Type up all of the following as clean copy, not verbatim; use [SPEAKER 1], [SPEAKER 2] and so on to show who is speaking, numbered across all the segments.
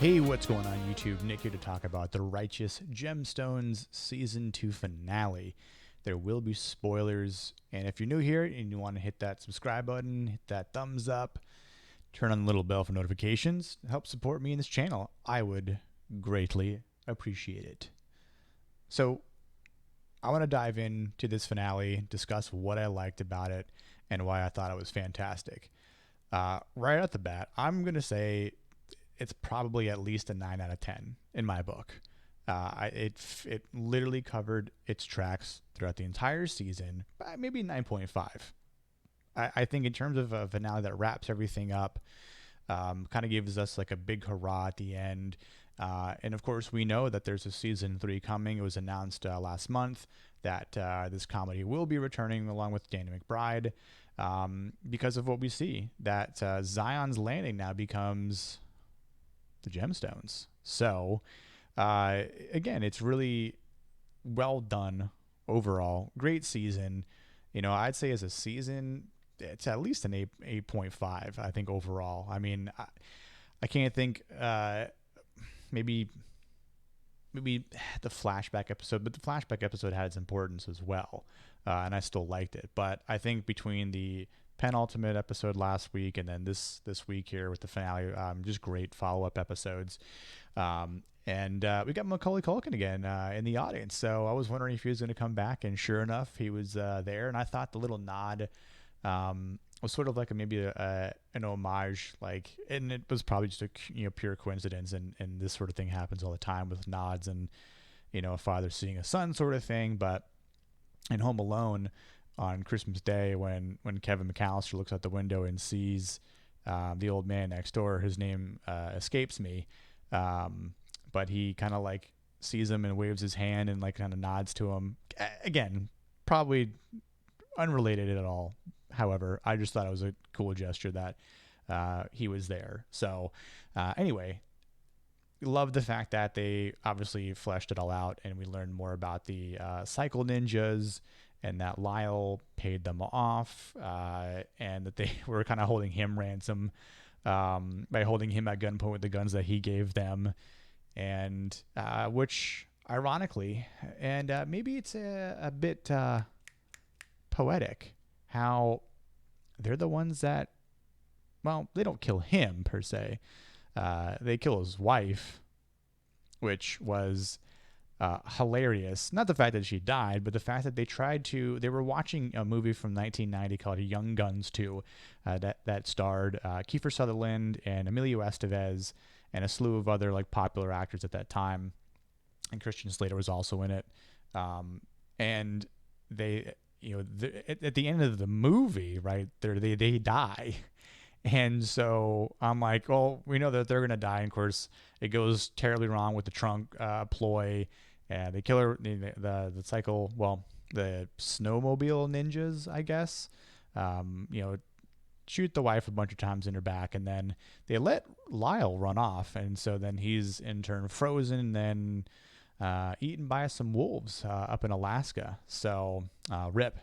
[SPEAKER 1] Hey, what's going on YouTube? Nick here to talk about the Righteous Gemstones Season 2 finale. There will be spoilers, and if you're new here and you want to hit that subscribe button, hit that thumbs up, turn on the little bell for notifications, help support me in this channel, I would greatly appreciate it. So, I want to dive into this finale, discuss what I liked about it, and why I thought it was fantastic. Right off the bat, I'm going to say it's probably at least a 9 out of 10 in my book. It literally covered its tracks throughout the entire season, maybe 9.5. I think in terms of a finale that wraps everything up, kind of gives us like a big hurrah at the end. And of course, we know that there's a season 3 coming. It was announced last month that this comedy will be returning along with Danny McBride, because of what we see, that Zion's Landing now becomes the Gemstones. So again, it's really well done overall. Great season. You know, I'd say as a season, it's at least an 8.5, I think, overall. I mean, I can't think, maybe the flashback episode, but the flashback episode had its importance as well, and I still liked it. But I think between the penultimate episode last week and then this week here with the finale, just great follow-up episodes. And we got Macaulay Culkin again in the audience, so I was wondering if he was going to come back, and sure enough, he was there. And I thought the little nod was sort of like maybe an homage, like, and it was probably just a pure coincidence, and this sort of thing happens all the time with nods and a father seeing a son sort of thing. But in Home Alone, on Christmas Day, when Kevin McAllister looks out the window and sees the old man next door, his name escapes me, but he kind of like sees him and waves his hand and like kind of nods to him. Again, probably unrelated at all. However, I just thought it was a cool gesture that he was there. So anyway, love the fact that they obviously fleshed it all out, and we learned more about the cycle ninjas, and that Lyle paid them off, and that they were kind of holding him ransom by holding him at gunpoint with the guns that he gave them. And which, ironically, and maybe it's a bit poetic, how they're the ones that, well, they don't kill him per se. They kill his wife, which was hilarious. Not the fact that she died, but the fact that they were watching a movie from 1990 called Young Guns 2, that starred Kiefer Sutherland and Emilio Estevez and a slew of other like popular actors at that time. And Christian Slater was also in it. And they, at the end of the movie, right, they die. And so I'm like, well, we know that they're going to die. And of course, it goes terribly wrong with the trunk ploy. They kill her, the cycle, well, the snowmobile ninjas, I guess, shoot the wife a bunch of times in her back. And then they let Lyle run off. And so then he's in turn frozen and then eaten by some wolves up in Alaska. So rip.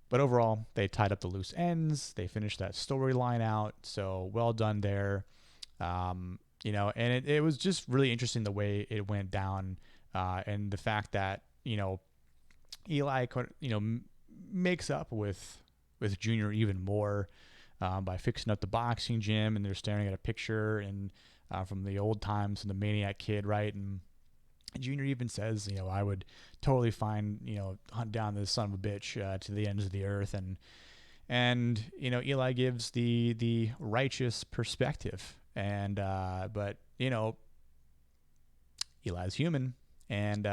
[SPEAKER 1] But overall, they tied up the loose ends. They finished that storyline out. So well done there. And it was just really interesting the way it went down, and the fact that, Eli, makes up with Junior even more by fixing up the boxing gym, and they're staring at a picture and from the old times from the Maniac Kid, right? And Junior even says, I would totally hunt down this son of a bitch to the ends of the earth. And Eli gives the righteous perspective. And but Eli's human, and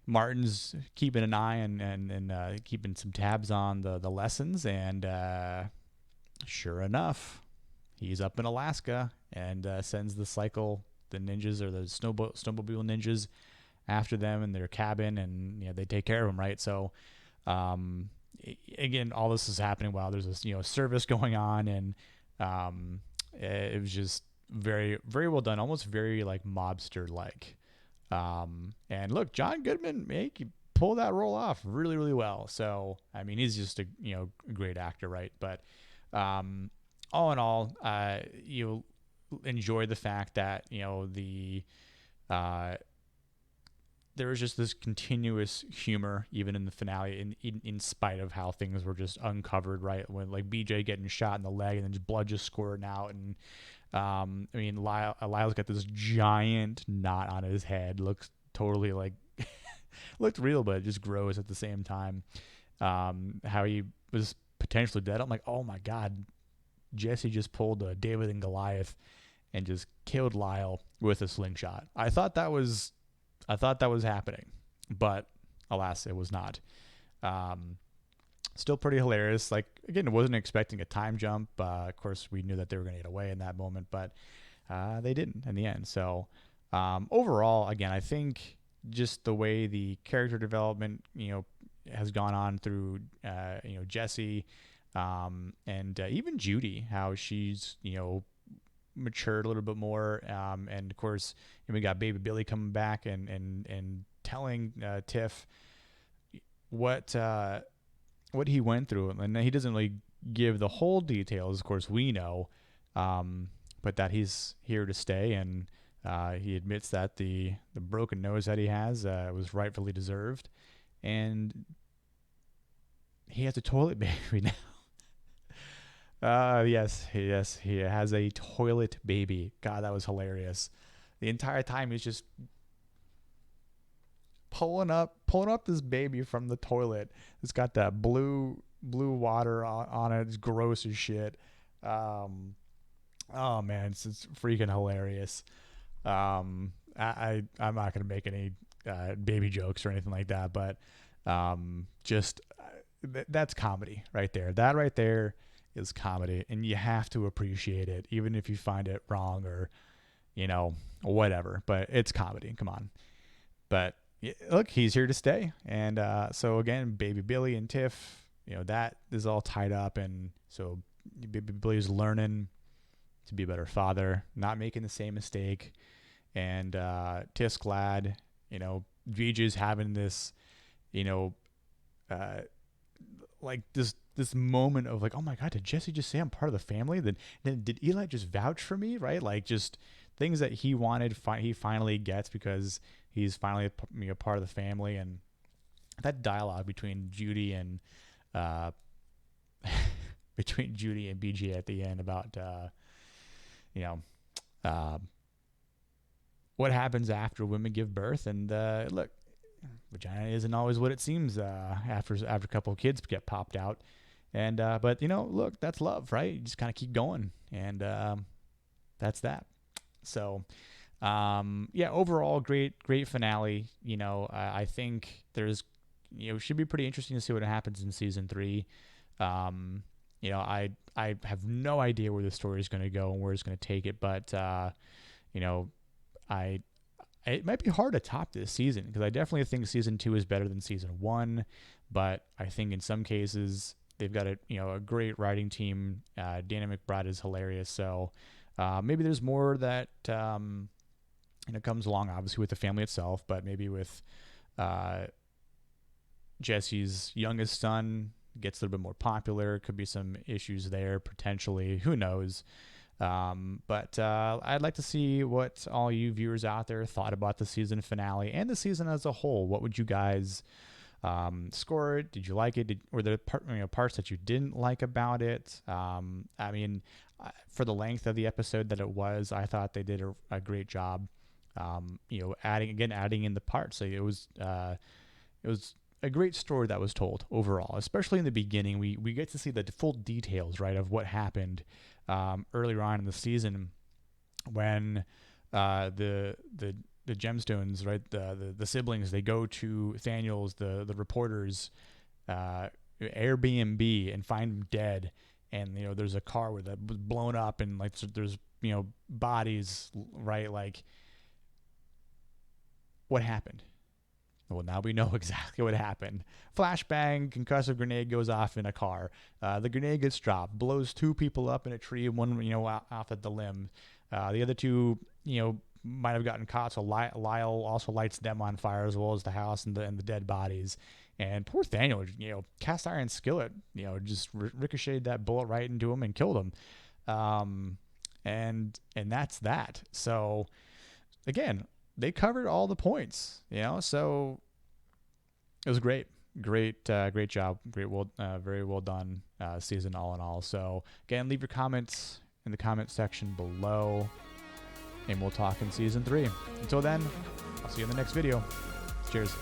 [SPEAKER 1] Martin's keeping an eye and keeping some tabs on the lessons. And sure enough, he's up in Alaska and sends the ninjas, or the snowmobile ninjas, after them in their cabin, and they take care of them, right? So again, all this is happening while there's this service going on, and it was just very, very well done, almost very like mobster like. And look, John Goodman, he pulled that role off really, really well. So I mean, he's just a great actor, right? But all in all, you enjoy the fact that uh, there was just this continuous humor even in the finale, in spite of how things were just uncovered, right? When like BJ getting shot in the leg and then just blood just squirting out, and I mean Lyle's got this giant knot on his head, looks totally like looked real, but it just grows at the same time. How he was potentially dead. I'm like, oh my god, Jesse just pulled a David and Goliath and just killed Lyle with a slingshot. I thought that was happening, but alas, it was not. Um, Still pretty hilarious. Like again, wasn't expecting a time jump. Of course, we knew that they were going to get away in that moment, but they didn't in the end. So overall, again, I think just the way the character development, has gone on through, Jesse, and even Judy, how she's, matured a little bit more. And of course, we got baby Billy coming back and telling Tiff what he went through, and he doesn't really give the whole details. Of course, we know, but that he's here to stay, and he admits that the broken nose that he has was rightfully deserved, and he has a toilet baby now. Yes, he has a toilet baby. God, that was hilarious. The entire time he's just pulling up this baby from the toilet. It's got that blue water on it. It's gross as shit. Oh man, it's freaking hilarious. I'm not gonna make any baby jokes or anything like that, but just that's comedy right there. That right there is comedy, and you have to appreciate it, even if you find it wrong or whatever. But it's comedy. Come on. But look, he's here to stay, and so again, baby Billy and Tiff, that is all tied up, and so baby Billy's learning to be a better father, not making the same mistake, and Tiff's glad. VJ's having this, like this moment of like, oh my god, did Jesse just say I'm part of the family? Then did Eli just vouch for me, right? Like just things that he wanted, he finally gets because he's finally a part of the family. And that dialogue between Judy and BJ at the end about what happens after women give birth, and look, vagina isn't always what it seems after a couple of kids get popped out, and but look, that's love, right? You just kind of keep going, and that's that. So overall great finale. I think there's should be pretty interesting to see what happens in season 3. I have no idea where the story is going to go and where it's going to take it, but it might be hard to top this season, because I definitely think season 2 is better than season 1, but I think in some cases they've got a great writing team. Dana McBride is hilarious, so maybe there's more that comes along, obviously with the family itself, but maybe with Jesse's youngest son gets a little bit more popular. Could be some issues there potentially. Who knows? But I'd like to see what all you viewers out there thought about the season finale and the season as a whole. What would you guys score it? Did you like it? Were there parts that you didn't like about it? I mean, for the length of the episode that it was, I thought they did a great job. Adding in the parts. So it was a great story that was told overall, especially in the beginning. We get to see the full details, right, of what happened earlier on in the season when the Gemstones, right, the siblings, they go to Nathaniel's, the reporter's Airbnb and find him dead, and there's a car with that was blown up, and like there's bodies, right? Like, what happened? Well, now we know exactly what happened. Flashbang, concussive grenade goes off in a car. The grenade gets dropped, blows 2 people up in a tree, and one, off at the limb. The other 2, might have gotten caught, so Lyle also lights them on fire, as well as the house and the dead bodies. And poor Daniel, cast iron skillet, just ricocheted that bullet right into him and killed him. And that's that. So again, they covered all the points, so it was great. Great job. Very well done season all in all. So again, leave your comments in the comment section below, and we'll talk in season 3. Until then, I'll see you in the next video. Cheers.